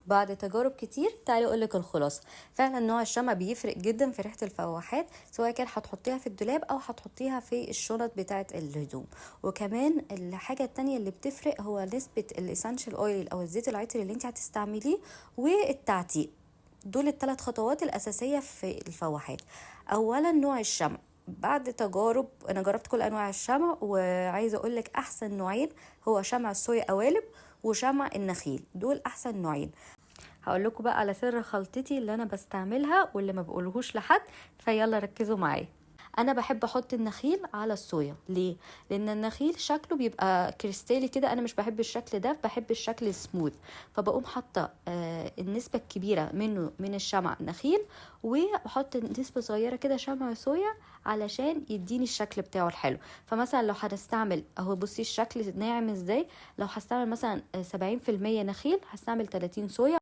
بعد تجارب كتير تعالي اقولك الخلاصه. فعلا نوع الشمع بيفرق جدا في ريحه الفواحات، سواء كان هتحطيها في الدولاب او هتحطيها في الشنط بتاعه الهدوم. وكمان الحاجه التانية اللي بتفرق هو نسبه الاسانشال اويل او الزيت العطري اللي انت هتستعمليه، والتعتيق. دول الثلاث خطوات الأساسية في الفواحات. أولا نوع الشمع. بعد تجارب أنا جربت كل أنواع الشمع، وعايزة أقولك أحسن نوعين هو شمع الصويا قوالب وشمع النخيل، دول أحسن نوعين. هقول لكم بقى على سر خلطتي اللي انا بستعملها واللي ما بقولهوش لحد، فيلا ركزوا معايا. انا بحب احط النخيل على الصويا. ليه؟ لان النخيل شكله بيبقى كريستالي كده، انا مش بحب الشكل ده، بحب الشكل السموث. فبقوم حاطه النسبه الكبيره منه من الشمع نخيل، واحط نسبه صغيره كده شمع صويا علشان يديني الشكل بتاعه الحلو. فمثلا لو هنستعمل اهو، بصي الشكل ناعم ازاي. لو هستعمل مثلا 70% نخيل، هستعمل 30 صويا.